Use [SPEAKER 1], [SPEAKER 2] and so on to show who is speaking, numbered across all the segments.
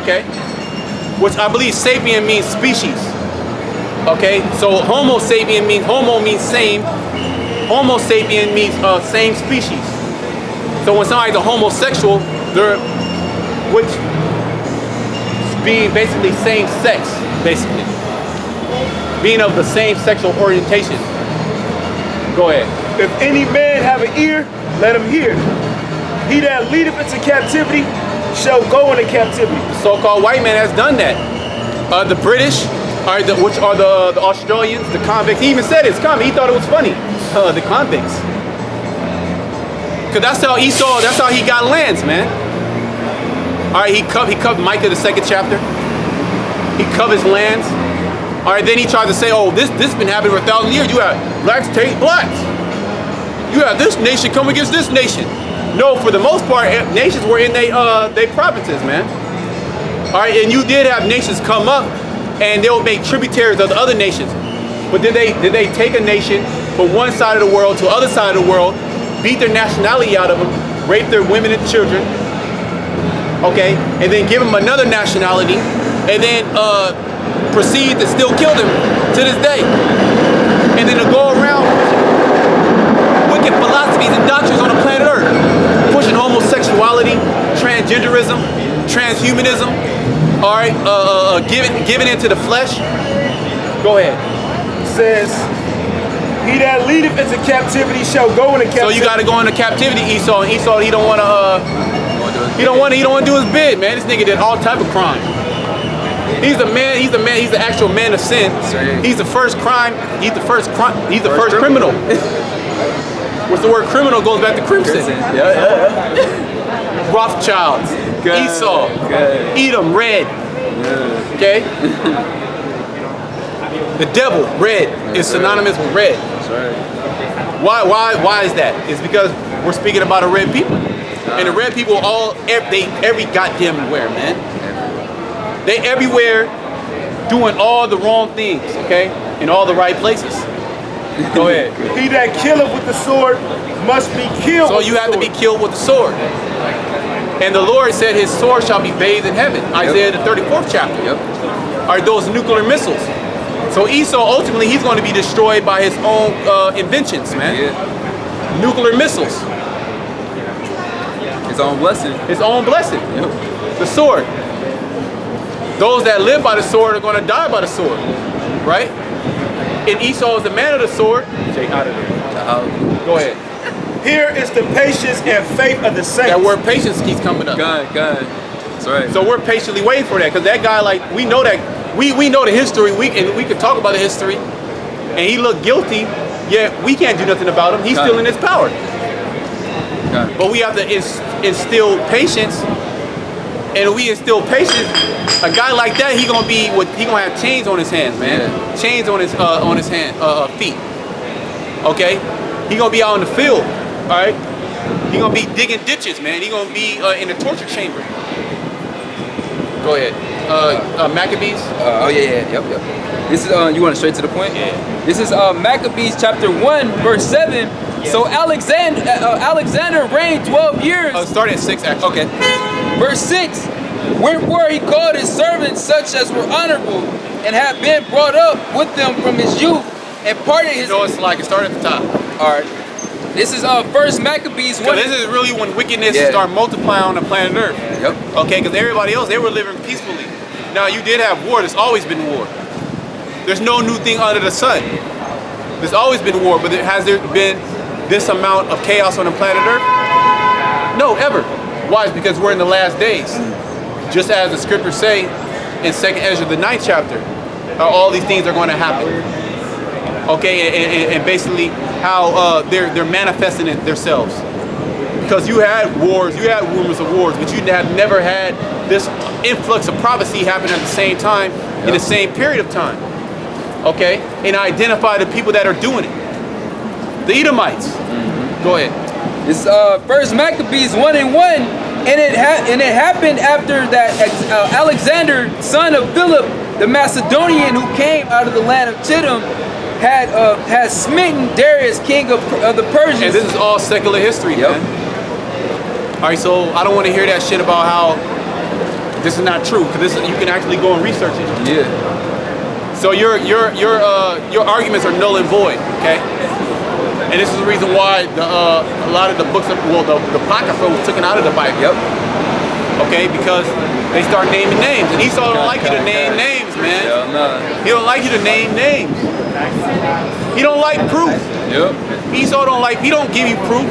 [SPEAKER 1] okay? Which I believe sapien means species, okay? So homo sapien means, homo means same, homo sapien means same species. So when somebody's a homosexual, they're, which being basically same sex, basically. Being of the same sexual orientation. Go ahead.
[SPEAKER 2] If any man have an ear, let him hear. He that leadeth into captivity shall go into captivity.
[SPEAKER 1] The so-called white man has done that. The British, which are the Australians, the convicts. He even said it's coming. He thought it was funny. The convicts. Because that's how Esau, that's how he got lands, man. All right, he covered Micah, the 2nd chapter. He covers lands. All right, then he tried to say, oh, this been happening for 1,000 years. You have blacks take blacks. You have this nation come against this nation. No, for the most part, nations were in they provinces, man. All right, and you did have nations come up, and they would make tributaries of the other nations. But did they take a nation from one side of the world to the other side of the world, beat their nationality out of them, rape their women and children, okay, and then give them another nationality, and then proceed to still kill them to this day, and then to go around wicked philosophies and doctrines on the planet Earth, pushing homosexuality, transgenderism, transhumanism, all right, giving into the flesh. Go ahead.
[SPEAKER 2] It says, he that leadeth into captivity shall go into captivity.
[SPEAKER 1] So you got to go into captivity, Esau. And Esau, he don't want to do his bid, man. This nigga did all type of crime. He's the man. He's the actual man of sin. He's the first crime. He's the first criminal. Which the word criminal goes back to crimson.
[SPEAKER 3] Yeah.
[SPEAKER 1] Rothschilds, Esau, Edom, red. Okay. The devil, red, is synonymous with red.
[SPEAKER 3] That's right.
[SPEAKER 1] Why is that? It's because we're speaking about a red people, and the red people every goddamn where, man. They everywhere doing all the wrong things, okay? In all the right places. Go ahead.
[SPEAKER 2] He that killeth with the sword must be killed.
[SPEAKER 1] So you have to be killed with the sword. And the Lord said his sword shall be bathed in heaven. Isaiah the 34th chapter. Are those nuclear missiles. So Esau, ultimately, he's going to be destroyed by his own inventions, man. Nuclear missiles.
[SPEAKER 3] His own blessing.
[SPEAKER 1] His own blessing. The sword. Those that live by the sword are going to die by the sword, right? And Esau is the man of the sword. Jay, out of there. Go ahead.
[SPEAKER 2] Here is the patience and faith of the saints.
[SPEAKER 1] That word patience keeps coming up.
[SPEAKER 3] God. That's right.
[SPEAKER 1] So we're patiently waiting for that, because that guy, like, we know that, we know the history, and we can talk about the history, and he looked guilty, yet we can't do nothing about him. He's still in his power. But we have to instill patience. And we instill patience. A guy like that, he gonna have chains on his hands, man. Chains on his feet. Okay, he gonna be out in the field. All right, he gonna be digging ditches, man. He gonna be in the torture chamber. Go ahead. Maccabees.
[SPEAKER 3] Yep. This is you want straight to the point?
[SPEAKER 1] Yeah.
[SPEAKER 3] This is Maccabees chapter 1 verse 7. Yeah. So Alexander reigned 12 years.
[SPEAKER 1] Start at 6 actually.
[SPEAKER 3] Okay. Verse 6, wherefore he called his servants such as were honorable, and had been brought up with them from his youth, and parted his...
[SPEAKER 1] No, it's like, start at the top.
[SPEAKER 3] Alright. This is First Maccabees 1.
[SPEAKER 1] This is really when wickedness started multiplying on the planet Earth.
[SPEAKER 3] Yep.
[SPEAKER 1] Okay, because everybody else, they were living peacefully. Now, you did have war. There's always been war. There's no new thing under the sun. There's always been war, but has there been this amount of chaos on the planet Earth? No, ever. Why? It's because we're in the last days. Just as the scriptures say in 2nd Ezra, the 9th chapter, all these things are going to happen. Okay, and basically how they're manifesting it themselves. Because you had wars, you had rumors of wars, but you have never had this influx of prophecy happen at the same time, in the same period of time. Okay, and identify the people that are doing it. The Edomites. Go ahead.
[SPEAKER 3] This is First Maccabees 1:1, and it happened after that Alexander, son of Philip, the Macedonian, who came out of the land of Chittim, had smitten Darius, king of the Persians.
[SPEAKER 1] And this is all secular history, man. All right, so I don't want to hear that shit about how this is not true because you can actually go and research it.
[SPEAKER 3] Yeah.
[SPEAKER 1] So your arguments are null and void. Okay. And this is the reason why a lot of the books, the Apocrypha was taken out of the Bible.
[SPEAKER 3] Yep.
[SPEAKER 1] Okay, because they start naming names, and Esau don't like you to name names, man.
[SPEAKER 3] Hell no.
[SPEAKER 1] He don't like you to name names. He don't like proof.
[SPEAKER 3] Yep.
[SPEAKER 1] Esau don't like. He don't give you proof.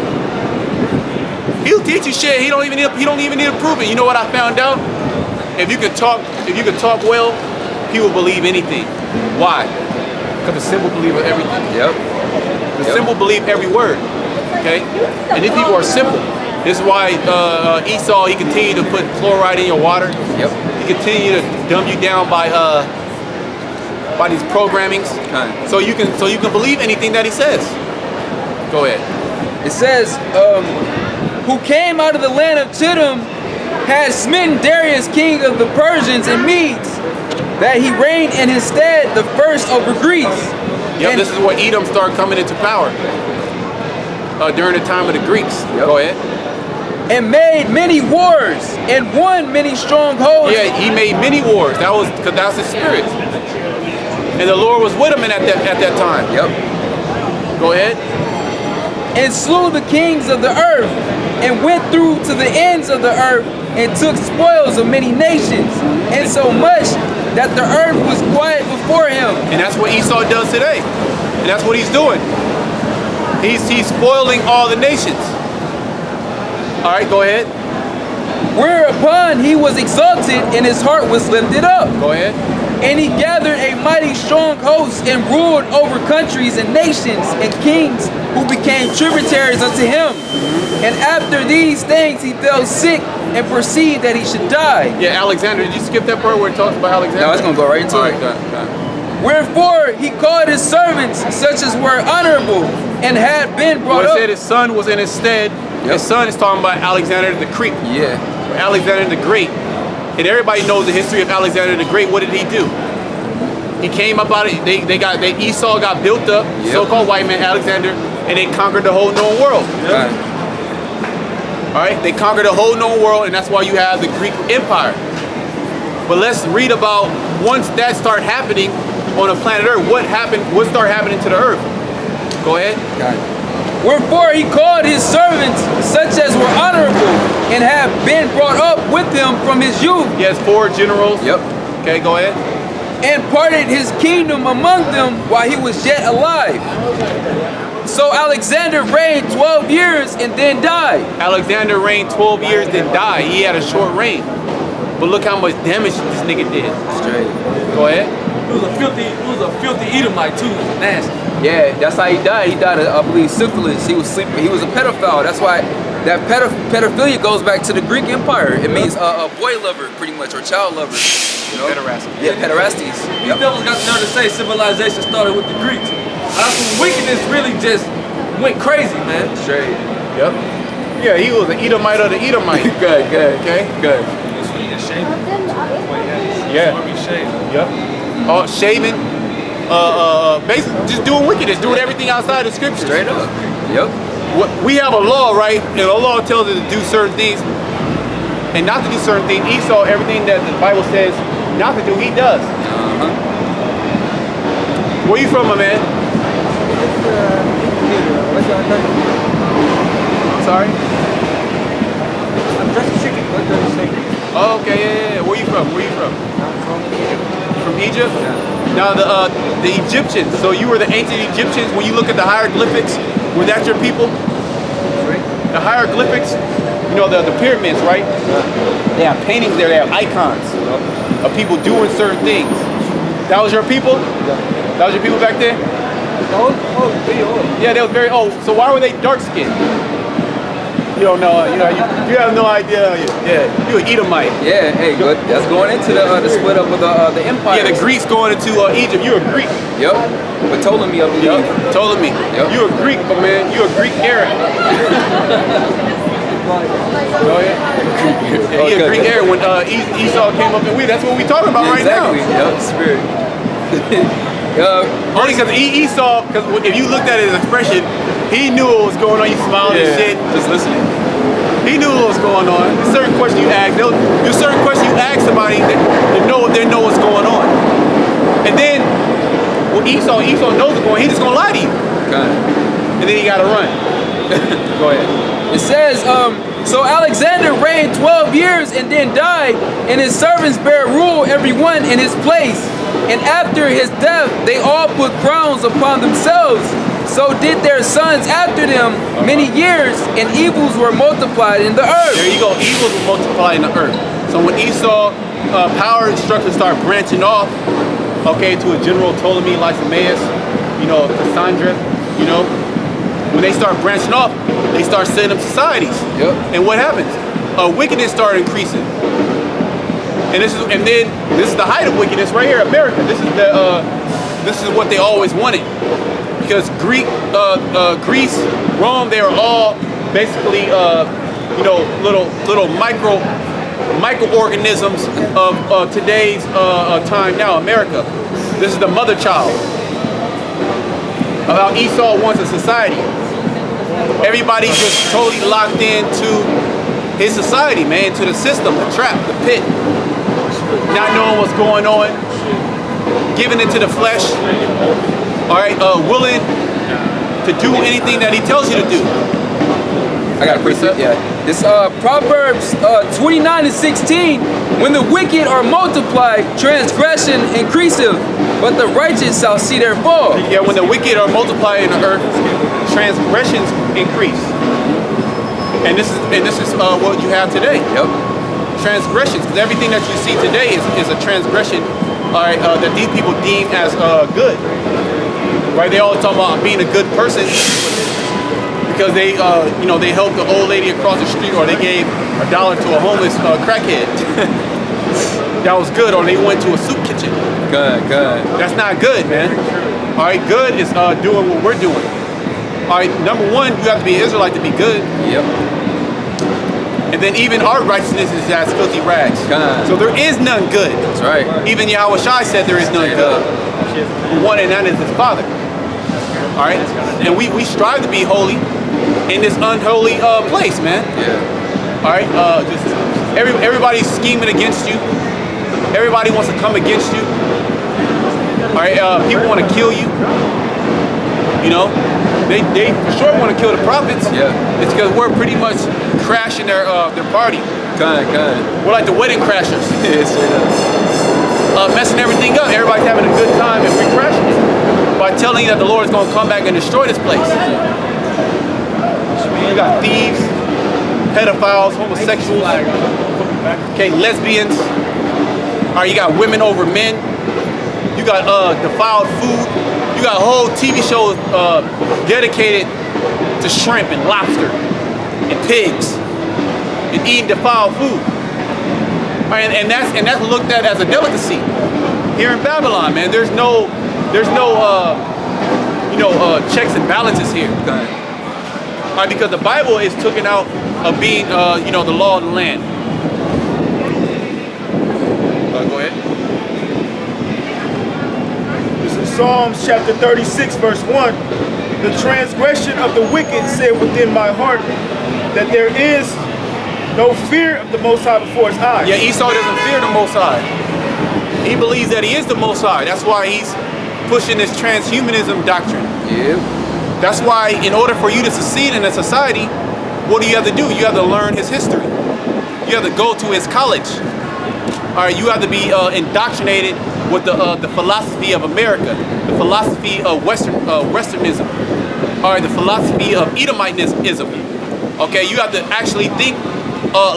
[SPEAKER 1] He'll teach you shit. He don't even need to prove it. You know what I found out? If you could talk well, he will believe anything. Why? Because the simple believe everything.
[SPEAKER 3] Yep.
[SPEAKER 1] The simple believe every word. Okay? And these people are simple. This is why Esau, he continued to put fluoride in your water.
[SPEAKER 3] Yep.
[SPEAKER 1] He continued to dumb you down by these programmings.
[SPEAKER 3] Okay.
[SPEAKER 1] So you can believe anything that he says. Go ahead.
[SPEAKER 3] It says, who came out of the land of Chittim, had smitten Darius, king of the Persians and Medes, that he reigned in his stead the first over Greece.
[SPEAKER 1] Yep,
[SPEAKER 3] And
[SPEAKER 1] this is where Edom started coming into power during the time of the Greeks.
[SPEAKER 3] Yep.
[SPEAKER 1] Go ahead.
[SPEAKER 3] and made many wars and won many strongholds.
[SPEAKER 1] Yeah, he made many wars. That was because that's his spirit. And the Lord was with him at that time.
[SPEAKER 3] Yep.
[SPEAKER 1] Go ahead.
[SPEAKER 3] And slew the kings of the earth, and went through to the ends of the earth, and took spoils of many nations, and so much that the earth was quiet before him.
[SPEAKER 1] And that's what Esau does today. And that's what he's doing. He's spoiling all the nations. All right, go ahead.
[SPEAKER 3] Whereupon he was exalted, and his heart was lifted up.
[SPEAKER 1] Go ahead.
[SPEAKER 3] And he gathered a mighty strong host, and ruled over countries and nations and kings, who became tributaries unto him. And after these things he fell sick, and perceived that he should die.
[SPEAKER 1] Yeah, Alexander. Did you skip that part where it talks about Alexander?
[SPEAKER 3] No, it's gonna go right into
[SPEAKER 1] all
[SPEAKER 3] it.
[SPEAKER 1] right, go.
[SPEAKER 3] Wherefore he called his servants, such as were honorable, and had been brought
[SPEAKER 1] Well, it
[SPEAKER 3] up.
[SPEAKER 1] said his son was in his stead.
[SPEAKER 3] Yep.
[SPEAKER 1] His son is talking about Alexander the Great.
[SPEAKER 3] Yeah.
[SPEAKER 1] Alexander the Great. And everybody knows the history of Alexander the Great. What did he do? He came up out of Esau got built up,
[SPEAKER 3] Yep.
[SPEAKER 1] so-called white man Alexander, and they conquered the whole known world.
[SPEAKER 3] Right.
[SPEAKER 1] All right, they conquered the whole known world, and that's why you have the Greek Empire. But let's read about once that started happening on the planet Earth. What happened? What started happening to the Earth? Go ahead.
[SPEAKER 3] Wherefore he called his servants, such as were honorable, and have been brought up with him from his youth.
[SPEAKER 1] He has 4 generals.
[SPEAKER 3] Yep.
[SPEAKER 1] Okay, go ahead.
[SPEAKER 3] And parted his kingdom among them while he was yet alive. So Alexander reigned 12 years and then died.
[SPEAKER 1] Alexander reigned 12 years, then died. He had a short reign. But look how much damage this nigga did.
[SPEAKER 3] Straight.
[SPEAKER 1] Go ahead.
[SPEAKER 4] He was a filthy Edomite too. Nasty.
[SPEAKER 3] Yeah, that's how he died. He died of, I believe, syphilis. He was sleeping. He was a pedophile. That's why that pedophilia goes back to the Greek Empire. It means a boy lover, pretty much, or child lover. You know?
[SPEAKER 1] Pederasty.
[SPEAKER 3] Yeah, pederasties.
[SPEAKER 4] These
[SPEAKER 3] Yep.
[SPEAKER 4] devils got the nerve to say civilization started with the Greeks. That's when wickedness really just went crazy, man.
[SPEAKER 3] Straight.
[SPEAKER 1] Yep. Yeah, he was an Edomite of the Edomite.
[SPEAKER 3] Good, good.
[SPEAKER 1] Okay, good. Yeah. Yep. Shaving. Basically just doing wickedness, doing everything outside the scriptures.
[SPEAKER 3] Straight up. Yep.
[SPEAKER 1] We have a law, right? And the law tells us to do certain things and not to do certain things. Esau, everything that the Bible says not to do, he does.
[SPEAKER 3] Uh-huh.
[SPEAKER 1] Where you from, my man? Sorry?
[SPEAKER 5] I'm just checking what does it say.
[SPEAKER 1] Oh, okay, yeah. Where you from? Where you from?
[SPEAKER 5] I'm from Egypt.
[SPEAKER 1] From Egypt?
[SPEAKER 5] Yeah.
[SPEAKER 1] Now the Egyptians. So you were the ancient Egyptians. When you look at the hieroglyphics, were that your people?
[SPEAKER 5] Sorry?
[SPEAKER 1] The hieroglyphics, you know, the pyramids, right? They have paintings there. They have icons of people doing certain things. That was your people? That was your people back then?
[SPEAKER 5] Old? Oh, very old.
[SPEAKER 1] Yeah, they was very old. So why were they dark skinned? You don't know. You have no idea. Yeah, you an Edomite.
[SPEAKER 3] Yeah, hey, good. That's going into the split up of the empire.
[SPEAKER 1] Yeah, the Greeks going into Egypt. You're a Greek.
[SPEAKER 3] Yep. But Ptolemy, I believe.
[SPEAKER 1] Yep. Ptolemy.
[SPEAKER 3] Yep.
[SPEAKER 1] You're a Greek, but man, you're a Greek Arab. Go ahead. Yeah, he a Greek Arab. When Esau came up and that's what we talking about right
[SPEAKER 3] Exactly.
[SPEAKER 1] now.
[SPEAKER 3] Yep. Spirit.
[SPEAKER 1] Only because Esau, because if you looked at his expression, he knew what was going on. He smiled and shit.
[SPEAKER 3] Just listening.
[SPEAKER 1] He knew what was going on. There's certain questions you ask. There's certain questions you ask somebody to know if they know what's going on. And then, well, Esau knows what's going on. He's just gonna lie to you.
[SPEAKER 3] Okay.
[SPEAKER 1] And then he gotta run. Go ahead.
[SPEAKER 3] It says, so Alexander reigned 12 years and then died, and his servants bare rule every one in his place. And after his death, they all put crowns upon themselves. So did their sons after them many years, and evils were multiplied in the earth.
[SPEAKER 1] There you go. Evils were multiplied in the earth. So when Esau power structures start branching off, okay, to a general Ptolemy, Lysimaeus, Cassandra, when they start branching off, they start setting up societies.
[SPEAKER 3] Yep.
[SPEAKER 1] And what happens? Wickedness started increasing. And this is the height of wickedness right here, America. This is what they always wanted. Because Greece, Rome, they were all basically little microorganisms of today's time now, America. This is the mother child of how Esau wants a society. Everybody's just totally locked into his society, man, to the system, the trap, the pit. Not knowing what's going on, giving it to the flesh, all right, willing to do anything that he tells you to do.
[SPEAKER 3] I got a precept. Yeah. This Proverbs 29:16. When the wicked are multiplied, transgression increaseth, but the righteous shall see their fall.
[SPEAKER 1] Yeah, when the wicked are multiplied in the earth, transgressions increase. And this is what you have today.
[SPEAKER 3] Yep.
[SPEAKER 1] Transgressions, because everything that you see today is a transgression, all right, that these people deem as good. Right? They always talk about being a good person because they they helped the old lady across the street, or they gave $1 to a homeless crackhead. That was good. Or they went to a soup kitchen.
[SPEAKER 3] Good.
[SPEAKER 1] That's not good, man. All right, good is doing what we're doing. All right, number one, you have to be an Israelite to be good.
[SPEAKER 3] Yep.
[SPEAKER 1] And then even our righteousness is as filthy rags.
[SPEAKER 3] God.
[SPEAKER 1] So there is none good.
[SPEAKER 3] That's right.
[SPEAKER 1] Even Yahweh Shai said there is none good. The one and that is his Father. All right? And we strive to be holy in this unholy place, man.
[SPEAKER 3] Yeah.
[SPEAKER 1] All right? Just everybody's scheming against you. Everybody wants to come against you. All right? People want to kill you. They for sure want to kill the prophets.
[SPEAKER 3] Yeah.
[SPEAKER 1] It's because we're pretty much crashing their party.
[SPEAKER 3] Good.
[SPEAKER 1] We're like the wedding crashers.
[SPEAKER 3] Yes,
[SPEAKER 1] messing everything up. Everybody's having a good time and we're crashing it by telling you that the Lord is going to come back and destroy this place. You got thieves, pedophiles, homosexuals, okay, lesbians. All right, you got women over men. You got defiled food. You got whole TV shows dedicated to shrimp and lobster and pigs and eating defiled food. All right, and that's looked at as a delicacy here in Babylon, man. There's no checks and balances here.
[SPEAKER 3] Okay.
[SPEAKER 1] All right, because the Bible is taken out of being the law of the land. Go ahead.
[SPEAKER 2] Psalms chapter 36, verse 1. The transgression of the wicked said within my heart that there is no fear of the Most High before his eyes.
[SPEAKER 1] Yeah, Esau doesn't fear the Most High. He believes that he is the Most High. That's why he's pushing this transhumanism doctrine.
[SPEAKER 3] Yep.
[SPEAKER 1] That's why in order for you to succeed in a society, what do? You have to learn his history. You have to go to his college. All right, you have to be indoctrinated with the philosophy of America, the philosophy of Westernism, all right, the philosophy of Edomiteism. Okay, you have to actually think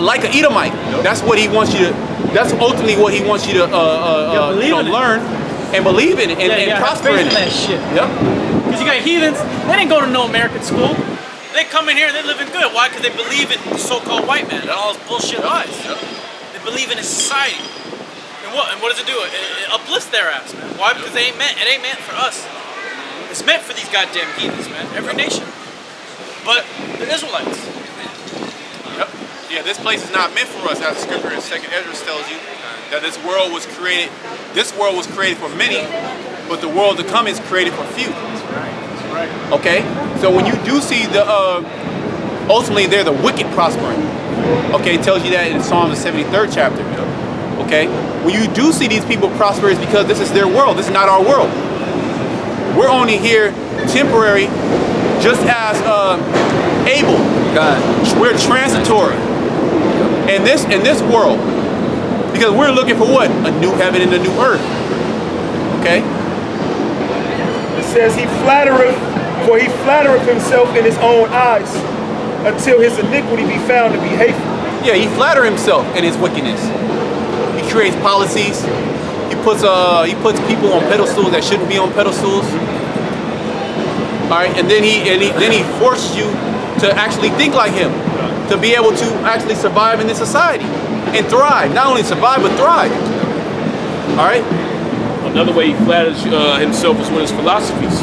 [SPEAKER 1] like an Edomite. That's what he wants you to. That's ultimately what he wants you to learn and believe in it and prosper in it.
[SPEAKER 5] That shit.
[SPEAKER 1] Yep.
[SPEAKER 5] Because you got heathens, they didn't go to no American school. They come in here and they living good. Why? Because they believe in the so-called white man and all his bullshit lies. They believe in his society. And what does it do? It uplifts their ass, man. Why? Because it ain't meant for us. It's meant for these goddamn heathens, man. Every nation. But they're Israelites.
[SPEAKER 1] Yep. Yeah, this place is not meant for us, as the scripture in 2nd Ezra tells you, that this world was created for many, but the world to come is created for few.
[SPEAKER 2] That's right.
[SPEAKER 1] Okay? So when you do see ultimately they're the wicked prospering. Okay, it tells you that in Psalms the 73rd chapter. Okay, when you do see these people prosper, it's because this is their world. This is not our world. We're only here temporary, just as Abel.
[SPEAKER 3] God.
[SPEAKER 1] We're transitory in this world, because we're looking for what? A new heaven and a new earth. Okay.
[SPEAKER 2] It says he flattereth himself in his own eyes, until his iniquity be found to be hateful.
[SPEAKER 1] Yeah, he flatters himself in his wickedness. He creates policies. He puts people on pedestals that shouldn't be on pedestals. All right, and then he forces you to actually think like him, to be able to actually survive in this society and thrive. Not only survive, but thrive. All right.
[SPEAKER 6] Another way he flatters himself is with his philosophies.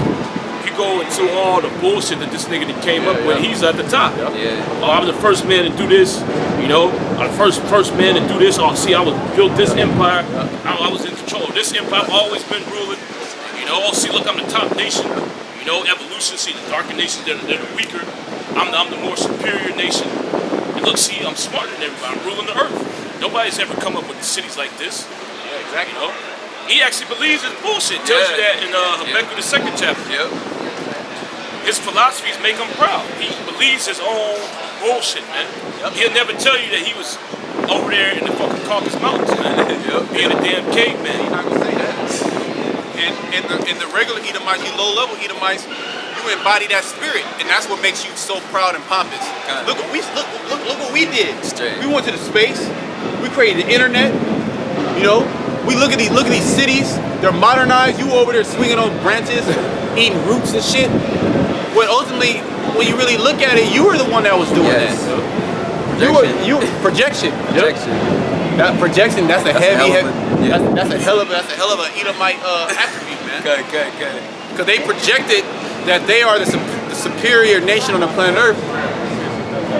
[SPEAKER 6] If you go into all the bullshit that this nigga came up with, he's at the top. Oh, I'm the first man to do this, you know. I'm the first man to do this. Oh, see, I built this empire. I was in control of this empire. I've always been ruling. You know, oh, see, look, I'm the top nation. You know, evolution. See, the darker nations, they're the weaker. I'm the more superior nation. And look, see, I'm smarter than everybody. I'm ruling the earth. Nobody's ever come up with cities like this.
[SPEAKER 1] Yeah, exactly.
[SPEAKER 6] You know, he actually believes his bullshit. Tells you that in Habakkuk the 2nd chapter.
[SPEAKER 3] Yep.
[SPEAKER 6] His philosophies make him proud. He believes his own bullshit, man. He'll never tell you that he was over there in the fucking Caucasus Mountains, man. Being a damn caveman.
[SPEAKER 1] He's not gonna say that. And in the regular Edomites, you low-level Edomites, you embody that spirit, and that's what makes you so proud and pompous. Look what we did.
[SPEAKER 3] Straight.
[SPEAKER 1] We went to the space. We created the internet. You know, we look at these cities. They're modernized. You over there swinging on branches, eating roots and shit. Well, ultimately, when you really look at it, you were the one that was doing
[SPEAKER 3] Yes.
[SPEAKER 1] that. Projection. That projection. That's a heavy. That's a hell of an Edomite attribute, man.
[SPEAKER 3] Okay.
[SPEAKER 1] Because they projected that they are the superior nation on the planet Earth,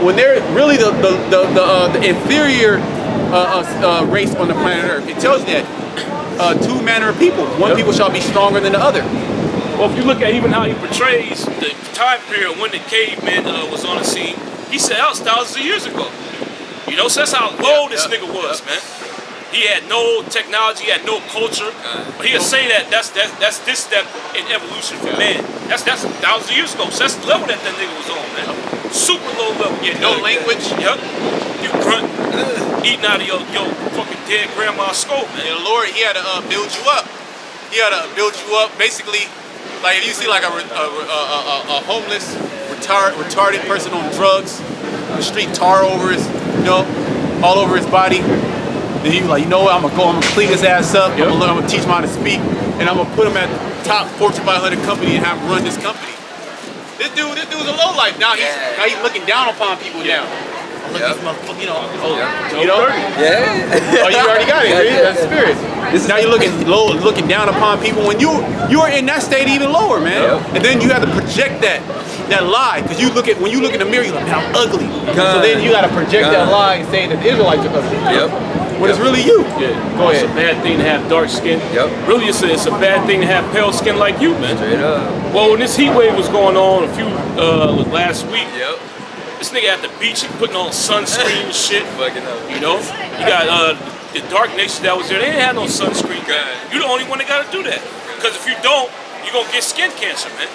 [SPEAKER 1] when they're really the inferior race on the planet Earth. It tells you that two manner of people. One people shall be stronger than the other.
[SPEAKER 6] Well, if you look at even how he portrays the time period when the caveman was on the scene, he said that was thousands of years ago. You know, so that's how low this nigga was, man. He had no technology, he had no culture, but he'll say that that's this step in evolution for man. That's thousands of years ago. So that's the level that nigga was on, man. Super low level.
[SPEAKER 1] Yeah, no language.
[SPEAKER 6] Yep. You grunt, eating out of your fucking dead grandma's skull, man.
[SPEAKER 1] And the Lord, he had to build you up. He had to build you up, basically. Like if you see like a homeless, retarded person on drugs, the street tar over his, all over his body. Then he was like, you know what? I'm gonna clean his ass up. I'm gonna teach him how to speak, and I'm gonna put him at the top Fortune 500 company and have him run this company. This dude's a low life. Now he's looking down upon people now. Look at this motherfucker, you know.
[SPEAKER 3] Yeah.
[SPEAKER 1] Oh, you already got it. That's the spirit. Now you're looking down upon people when you are in that state even lower, man. And then you have to project that lie, because when you look in the mirror, you're like, man, I'm ugly. So then you got to project that lie and say that the Israelites are ugly. When it's really you.
[SPEAKER 6] Yeah.
[SPEAKER 1] Go ahead.
[SPEAKER 6] It's a bad thing to have dark skin. Really, it's a bad thing to have pale skin like you, man.
[SPEAKER 3] Straight up.
[SPEAKER 6] Well, when this heat wave was going on last week, this nigga at the beach, he putting on sunscreen and shit. You know, you got the dark nation that was there. They didn't have no sunscreen. You're the only one that got to do that. Because if you don't, you're gonna get skin cancer, man.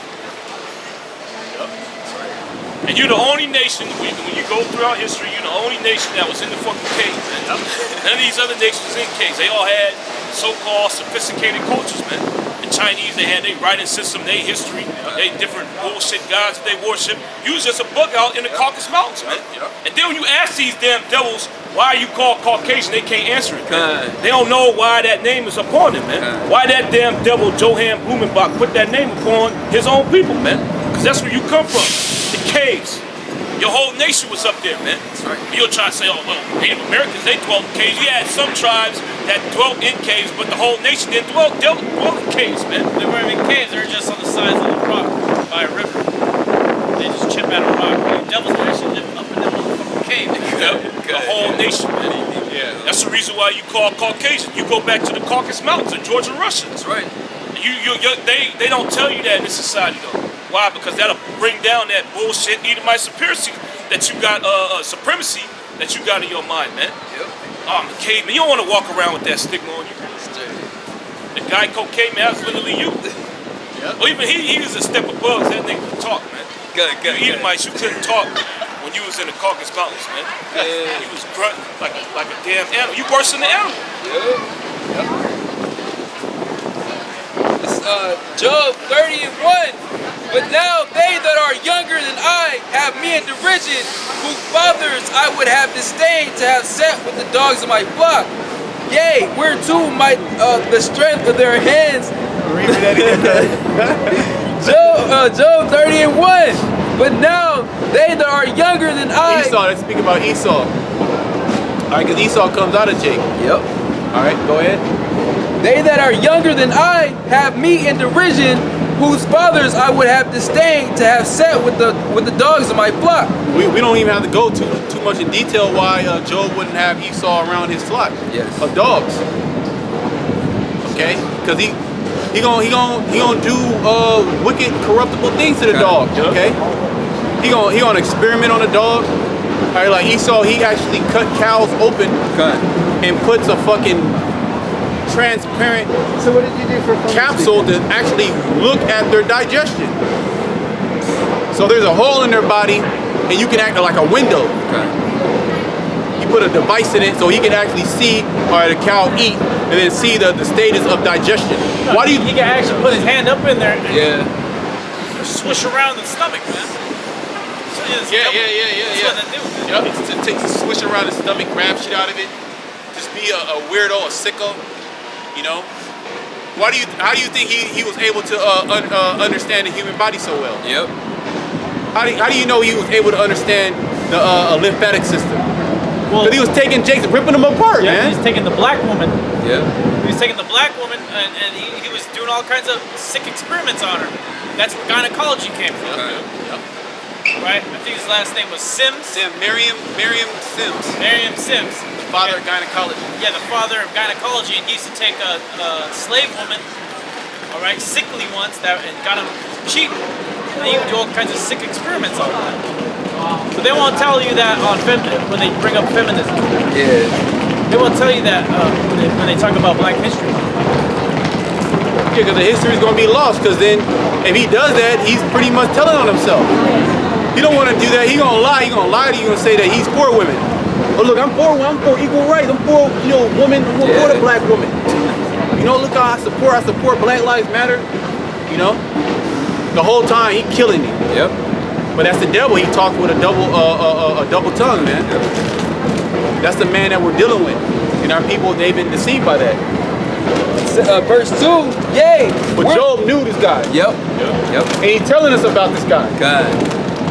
[SPEAKER 6] And you're the only nation, when you go throughout history, you're the only nation that was in the fucking cave, man. None of these other nations was in caves. They all had so-called sophisticated cultures, man. The Chinese, they had their writing system, their history, they different bullshit gods that they worship. You was just a bug out in the Caucasus Mountains, man. And then when you ask these damn devils, why are you called Caucasian, they can't answer it, man. They don't know why that name is upon them, man. Why that damn devil Johann Blumenbach put that name upon his own people, man. Because that's where you come from. The caves. Your whole nation was up there, man. That's right. You'll try to say, oh, well, Native Americans, they dwelt in caves. You had some tribes that dwelt in caves, but the whole nation didn't dwell in caves, man.
[SPEAKER 5] They weren't even caves, they were just on the sides of the rock by a river. They just chip out a rock. The devils actually lived up in that motherfucking cave.
[SPEAKER 6] The whole nation, man. That's the reason why you call Caucasian. You go back to the Caucasus Mountains in Georgia, Russia. That's right. They don't tell you that in this society, though. Why? Because that'll bring down that bullshit Edomite supremacy that you got supremacy that you got in your mind, man.
[SPEAKER 3] Yep.
[SPEAKER 6] I'm a caveman. You don't want to walk around with that stigma on you. The guy called caveman, that's literally you.
[SPEAKER 1] Yep.
[SPEAKER 6] Well, even he was a step above. That nigga could talk, man.
[SPEAKER 3] Good.
[SPEAKER 6] You Edomites, you couldn't talk when you was in the Caucasus Mountains, man.
[SPEAKER 3] Yeah.
[SPEAKER 6] You was grunting like a damn animal. You worse than the animal.
[SPEAKER 3] It's Job 30:1. But now they that are younger than I have me in derision, whose fathers I would have disdained to have set with the dogs of my flock. Yea, whereto might the strength of their hands.
[SPEAKER 2] Read me that again.
[SPEAKER 3] Job 30:1. But now they that are younger than I.
[SPEAKER 1] Esau, let's speak about Esau. All right, because Esau comes out of Jacob.
[SPEAKER 3] Yep.
[SPEAKER 1] All right, go ahead.
[SPEAKER 3] They that are younger than I have me in derision, whose fathers I would have disdained to have set with the dogs of my flock.
[SPEAKER 1] We don't even have to go too much in detail why Job wouldn't have Esau around his flock of dogs. Okay, because he gonna do wicked, corruptible things to the dog. Okay, he gonna experiment on the dog. All right, like Esau, he actually cut cows open and puts a fucking transparent
[SPEAKER 2] So what did you do for fun?
[SPEAKER 1] capsule to actually look at their digestion. So there's a hole in their body and you can act like a window. You put a device in it so he can actually see, or the cow eat, and then see the status of digestion. Why do you?
[SPEAKER 5] He can actually put his hand up in there and
[SPEAKER 3] Yeah.
[SPEAKER 5] swish around the stomach, man. So That's what they do.
[SPEAKER 1] Yep. To swish around his stomach, grab shit out of it, just be a weirdo, a sicko, you know. How do you think he was able to understand the human body so well?
[SPEAKER 3] Yep.
[SPEAKER 1] How do you know he was able to understand the lymphatic system?
[SPEAKER 5] Well,
[SPEAKER 1] Because he was taking Jake's, ripping them apart,
[SPEAKER 5] yeah,
[SPEAKER 1] man.
[SPEAKER 5] he's taking the black woman.
[SPEAKER 3] Yeah.
[SPEAKER 5] He was taking the black woman, and he was doing all kinds of sick experiments on her. That's where gynecology came from. Right? I think his last name was Sims.
[SPEAKER 1] Miriam Sims,
[SPEAKER 5] Miriam Sims.
[SPEAKER 1] the father of gynecology.
[SPEAKER 5] Yeah, the father of gynecology, and he used to take a slave woman, all right, sickly ones, and got them cheap, and he would do all kinds of sick experiments on them. But they won't tell you that when they bring up feminism.
[SPEAKER 3] Yeah.
[SPEAKER 5] They won't tell you that when they talk about Black history.
[SPEAKER 1] Yeah, because the history is going to be lost. Because then, if he does that, he's pretty much telling on himself. He don't want to do that. He gonna lie. He gonna lie to you and say that he's for women. Oh look, I'm for equal rights. I'm for women. I'm for the black woman. You know, look how I support Black Lives Matter. You know, the whole time he killing me.
[SPEAKER 3] Yep.
[SPEAKER 1] But that's the devil. He talks with a double tongue, man. That's the man that we're dealing with, and our people, they've been deceived by that.
[SPEAKER 3] Verse 2. Yay.
[SPEAKER 1] But Job knew this guy.
[SPEAKER 3] Yep.
[SPEAKER 1] And he's telling us about this guy.
[SPEAKER 3] God.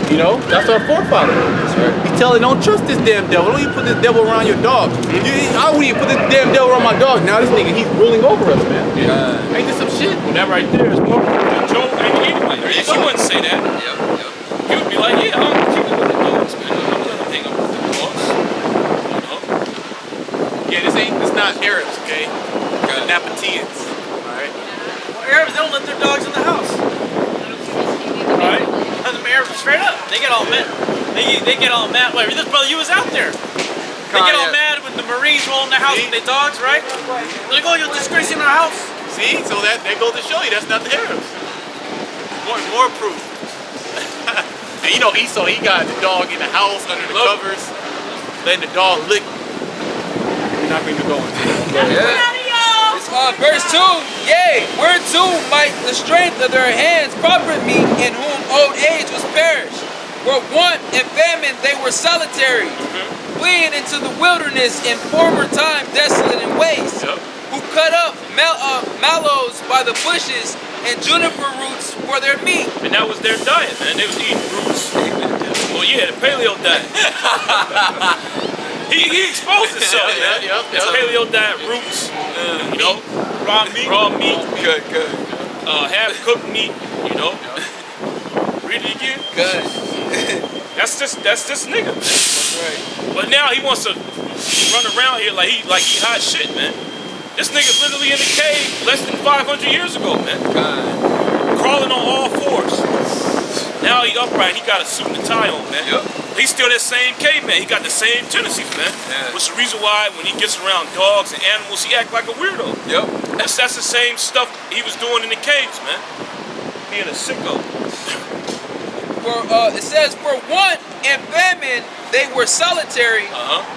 [SPEAKER 1] You know, that's our forefather.
[SPEAKER 3] That's right.
[SPEAKER 1] He's telling, don't trust this damn devil. Don't even put this devil around your dog. I wouldn't even put this damn devil around my dog. Now this nigga, he's ruling over us, man.
[SPEAKER 3] God.
[SPEAKER 1] Ain't this some shit?
[SPEAKER 6] Well, that right there is more than Job and anyway. He wouldn't say that.
[SPEAKER 3] Yep.
[SPEAKER 6] He would be like, yeah, I'm keeping with the dogs, man. I'm gonna hang up with the dogs. You know?
[SPEAKER 1] Yeah, it's not Arabs, okay? Napataeans. Alright?
[SPEAKER 5] Well, Arabs don't let their dogs in the house. All right? And the Arabs, straight up, they get all mad. They get all mad. Wait, this brother, you was out there. They get all mad when the Marines roll in their house with their dogs, right? They're like, oh, you're disgracing our house.
[SPEAKER 1] See? So that goes to show you that's not the Arabs. More proof. And you know Esau, he got the dog in the house under the covers, letting the dog lick. We're not going to go into that.
[SPEAKER 3] Yeah. Verse 2. Yea, whereto might the strength of their hands profit me, in whom old age was perished. For want and famine they were solitary, fleeing into the wilderness in former time, desolate and waste. Who cut up mallows by the bushes and juniper roots for their meat.
[SPEAKER 6] And that was their diet, man. They was eating roots. Well, yeah, the paleo diet. He exposed himself, man. It's paleo diet, roots, you know, raw meat,
[SPEAKER 3] Good.
[SPEAKER 6] half-cooked meat, you know. Read it again.
[SPEAKER 3] Good.
[SPEAKER 6] That's this nigga.
[SPEAKER 3] That's right.
[SPEAKER 6] But now he wants to run around here like he hot shit, man. This nigga's literally in the cave less than 500 years ago, man.
[SPEAKER 3] God.
[SPEAKER 6] Crawling on all fours. Now he upright. He got a suit and tie on, man.
[SPEAKER 3] Yep.
[SPEAKER 6] He's still that same caveman. He got the same tendencies, man.
[SPEAKER 3] Yeah.
[SPEAKER 6] Which is the reason why when he gets around dogs and animals, he act like a weirdo.
[SPEAKER 3] Yep.
[SPEAKER 6] That's the same stuff he was doing in the caves, man. Being a sicko.
[SPEAKER 3] It says, for want and famine, they were solitary,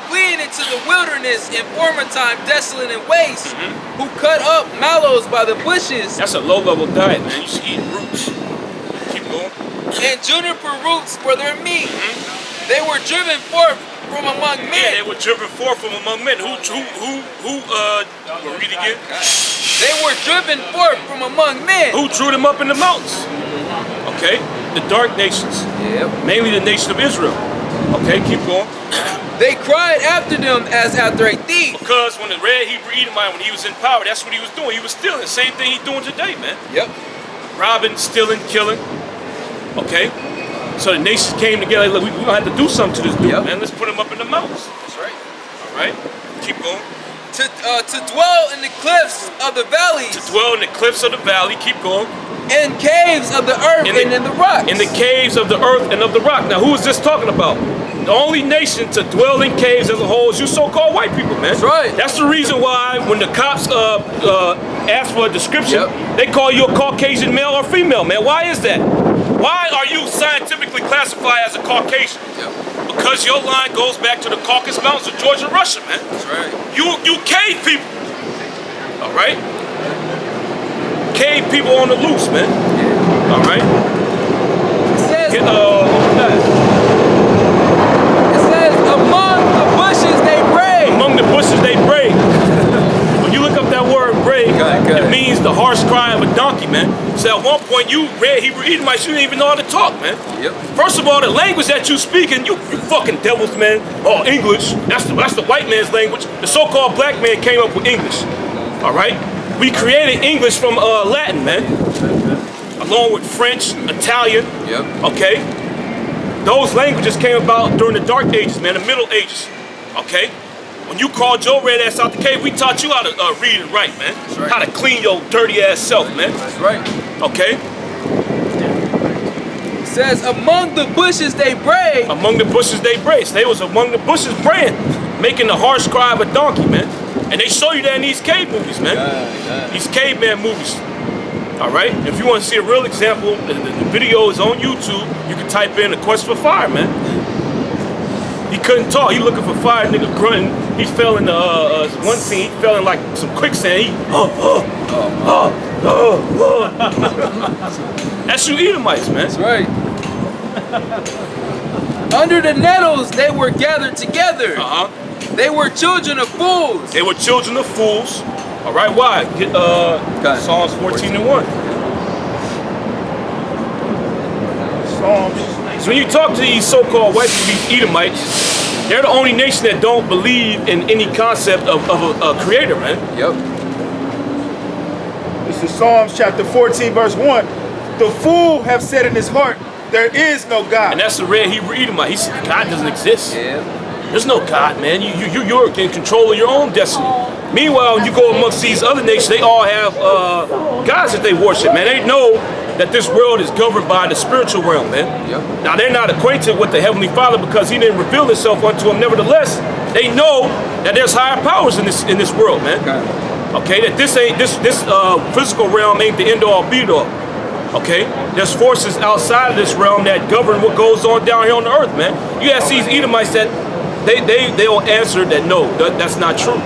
[SPEAKER 3] fleeing into the wilderness in former time, desolate and waste, who cut up mallows by the bushes.
[SPEAKER 6] That's a low-level diet, man. You should eat roots. Keep going.
[SPEAKER 3] And juniper roots for their meat. They were driven forth from among men.
[SPEAKER 6] Yeah, they were driven forth from among men. Read again.
[SPEAKER 3] They were driven forth from among men.
[SPEAKER 6] Who drew them up in the mountains? Okay, the dark nations.
[SPEAKER 3] Yep.
[SPEAKER 6] Mainly the nation of Israel. Okay, keep going.
[SPEAKER 3] They cried after them as after a thief.
[SPEAKER 6] Because when the red Hebrew Edomite, when he was in power, that's what he was doing. He was stealing. Same thing he's doing today, man.
[SPEAKER 3] Yep.
[SPEAKER 6] Robbing, stealing, killing. Okay? So the nations came together. Look, we're going to have to do something to this dude, man. Let's put him up in the mountains.
[SPEAKER 3] That's right.
[SPEAKER 6] All right? Keep going.
[SPEAKER 3] To dwell in the cliffs of the valleys.
[SPEAKER 6] To dwell in the cliffs of the valley. Keep going.
[SPEAKER 3] In caves of the earth and in the rocks.
[SPEAKER 6] In the caves of the earth and of the rock. Now, who is this talking about? The only nation to dwell in caves as a whole is you so-called white people, man.
[SPEAKER 3] That's right.
[SPEAKER 6] That's the reason why when the cops ask for a description, they call you a Caucasian male or female, man. Why is that? Why are you scientifically classified as a Caucasian? Because your line goes back to the Caucasus Mountains of Georgia and Russia, man.
[SPEAKER 3] That's right.
[SPEAKER 6] You cave people. All right? Cave people on the loose, man. All right?
[SPEAKER 3] It says, among the bushes they brave.
[SPEAKER 6] Among the bushes they brave. When you look up that word brave, it means the harsh cry of a donkey, man. So at one point you read Hebrew Edomites, you didn't even know how to talk, man.
[SPEAKER 3] Yep.
[SPEAKER 6] First of all, the language that you speaking, you fucking devils, man. Oh, English. That's the white man's language. The so-called black man came up with English. All right? We created English from Latin, man. Along with French, Italian. Okay? Those languages came about during the Dark Ages, man, the Middle Ages. Okay? When you called your red ass out the cave, we taught you how to read and write, man.
[SPEAKER 3] Right.
[SPEAKER 6] How to clean your dirty ass self, man.
[SPEAKER 3] That's right.
[SPEAKER 6] Okay?
[SPEAKER 3] It says, among the bushes they brave.
[SPEAKER 6] Among the bushes they brave. They was among the bushes braying, making the harsh cry of a donkey, man. And they show you that in these cave movies, man. These caveman movies. All right? If you want to see a real example, the video is on YouTube. You can type in "A Quest for Fire," man. He couldn't talk. He looking for fire, nigga grunting. He fell in the one scene. He fell in like some quicksand. That's you Edomites, man.
[SPEAKER 3] That's right. Under the nettles they were gathered together. They were children of fools.
[SPEAKER 6] They were children of fools. All right, why? Get Psalms 14:1.
[SPEAKER 2] Psalms.
[SPEAKER 6] So when you talk to these so-called white people, these Edomites, they're the only nation that don't believe in any concept of a creator, man.
[SPEAKER 3] Yep.
[SPEAKER 2] This is Psalms chapter 14, verse 1. The fool have said in his heart, there is no God.
[SPEAKER 6] And that's the red Hebrew Edomite. He said, God doesn't exist.
[SPEAKER 3] Yeah.
[SPEAKER 6] There's no God, man. You're in control of your own destiny. Meanwhile, when you go amongst these other nations, they all have gods that they worship, man. They know that this world is governed by the spiritual realm, man.
[SPEAKER 3] Yep.
[SPEAKER 6] Now, they're not acquainted with the Heavenly Father because he didn't reveal himself unto them. Nevertheless, they know that there's higher powers in this world, man. Okay, that this physical realm ain't the end all be all. Okay, there's forces outside of this realm that govern what goes on down here on the earth, man. You ask these Edomites that they'll answer that no, that's not true.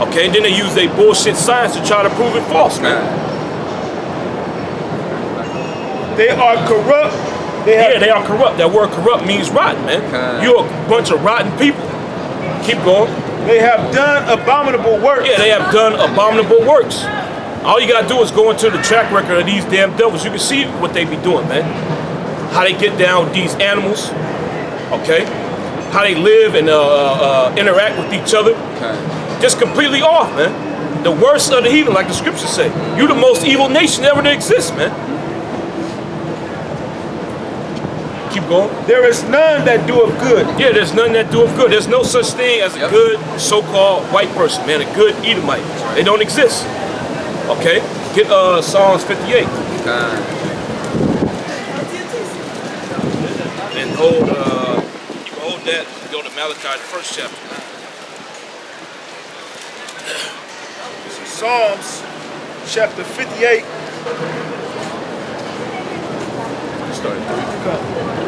[SPEAKER 6] Okay, then they use their bullshit science to try to prove it false, man.
[SPEAKER 2] They are corrupt.
[SPEAKER 6] They are corrupt. That word corrupt means rotten, man. You're a bunch of rotten people. Keep going.
[SPEAKER 2] They have done abominable works.
[SPEAKER 6] Yeah, they have done abominable works. All you gotta do is go into the track record of these damn devils. You can see what they be doing, man. How they get down with these animals, okay? How they live and interact with each other. Just completely off, man. The worst of the heathen, like the scriptures say. You're the most evil nation ever to exist, man. Keep going.
[SPEAKER 2] There is none that doeth good.
[SPEAKER 6] Yeah, there's none that doeth good. There's no such thing as a good so-called white person, man. A good Edomite. They don't exist. Okay, get Psalms 58. And hold that, go to Malachi, the 1st chapter.
[SPEAKER 2] Psalms chapter 58.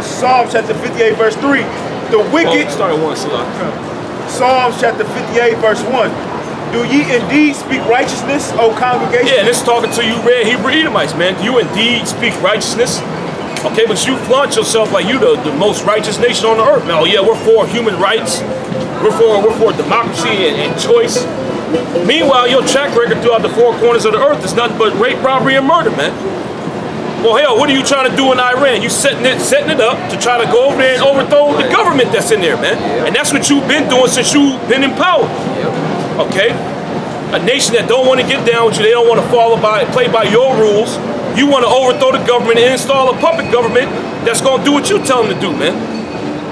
[SPEAKER 2] Psalms chapter 58 verse 3. The wicked.
[SPEAKER 6] Start at 1,
[SPEAKER 2] Psalms chapter 58 verse 1. Do ye indeed speak righteousness, O congregation?
[SPEAKER 6] Yeah, and it's talking to you red Hebrew Edomites, man. Do you indeed speak righteousness? Okay, but you flaunt yourself like you the most righteous nation on the earth, man. Oh yeah, we're for human rights. We're for democracy and choice. Meanwhile, your track record throughout the four corners of the earth is nothing but rape, robbery, and murder, man. Well, hell, what are you trying to do in Iran? You setting it up to try to go over there and overthrow the government that's in there, man. And that's what you've been doing since you've been in power. Okay? A nation that don't want to get down with you, they don't want to play by your rules. You want to overthrow the government and install a puppet government that's going to do what you tell them to do, man.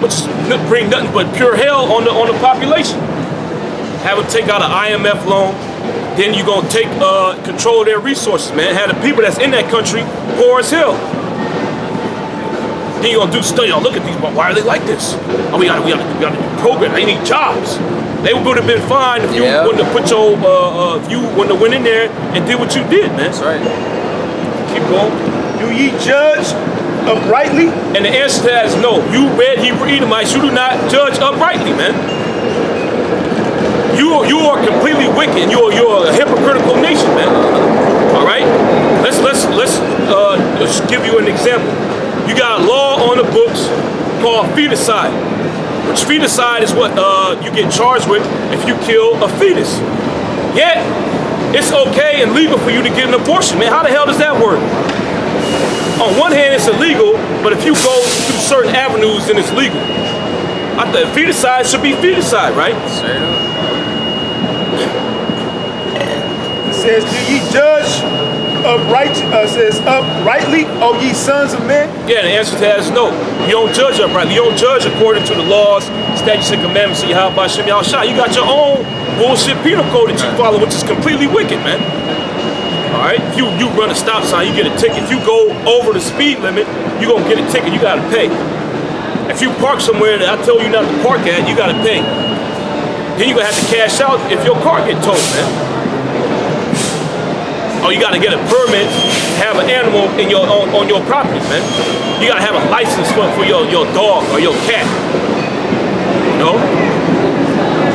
[SPEAKER 6] Which is bring nothing but pure hell on the population. Have them take out an IMF loan. Then you're going to take control of their resources, man. Have the people that's in that country poor as hell. Then you're going to do study. Oh, look at these. Why are they like this? Oh, we got to do program. They need jobs. They would have been fine if you wouldn't have put your, if you wouldn't have went in there and did what you did, man.
[SPEAKER 3] That's right.
[SPEAKER 6] Keep going.
[SPEAKER 2] Do ye judge uprightly?
[SPEAKER 6] And the answer to that is no. You red Hebrew Edomites, you do not judge uprightly, man. You are completely wicked. You're a hypocritical nation, man. All right. Let's give you an example. You got a law on the books called feticide. Which feticide is what you get charged with if you kill a fetus. Yet it's okay and legal for you to get an abortion, man. How the hell does that work? On one hand, it's illegal, but if you go through certain avenues, then it's legal. I thought feticide should be feticide, right?
[SPEAKER 3] Straight up.
[SPEAKER 2] It says, do ye judge uprightly, O ye sons of men?
[SPEAKER 6] Yeah, the answer to that is no. You don't judge uprightly. You don't judge according to the laws, statutes, and commandments of Yahweh Shem Yahushua. You got your own bullshit penal code that you follow, which is completely wicked, man. All right? If you run a stop sign, you get a ticket. If you go over the speed limit, you're going to get a ticket. You got to pay. If you park somewhere that I tell you not to park at, you got to pay. Then you're going to have to cash out if your car get towed, man. Oh, you got to get a permit to have an animal in on your property, man. You got to have a license for your dog or your cat. You know?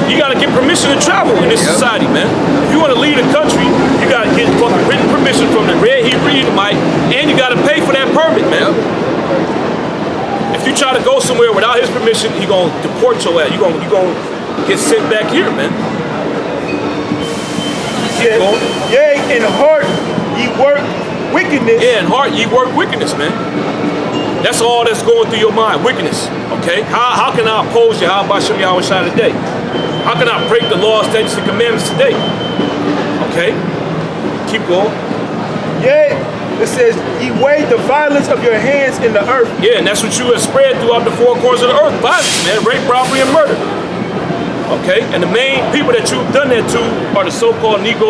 [SPEAKER 6] You got to get permission to travel in this society, man. If you want to leave the country, you got to get fucking written permission from the red Hebrew Edomite, and you got to pay for that permit, man. If you try to go somewhere without his permission, he gonna deport your ass. You gonna get sent back here, man.
[SPEAKER 2] Yea, in heart ye work wickedness.
[SPEAKER 6] Yeah, in heart ye work wickedness, man. That's all that's going through your mind, wickedness. Okay? How can I oppose Yahweh Shem Yahushua today? How can I break the laws, statutes, and commandments today? Okay? Keep going.
[SPEAKER 2] Yea, it says, ye weigh the violence of your hands in the earth.
[SPEAKER 6] Yeah, and that's what you have spread throughout the four corners of the earth. Violence, man. Rape, robbery, and murder. Okay? And the main people that you've done that to are the so-called Negroes.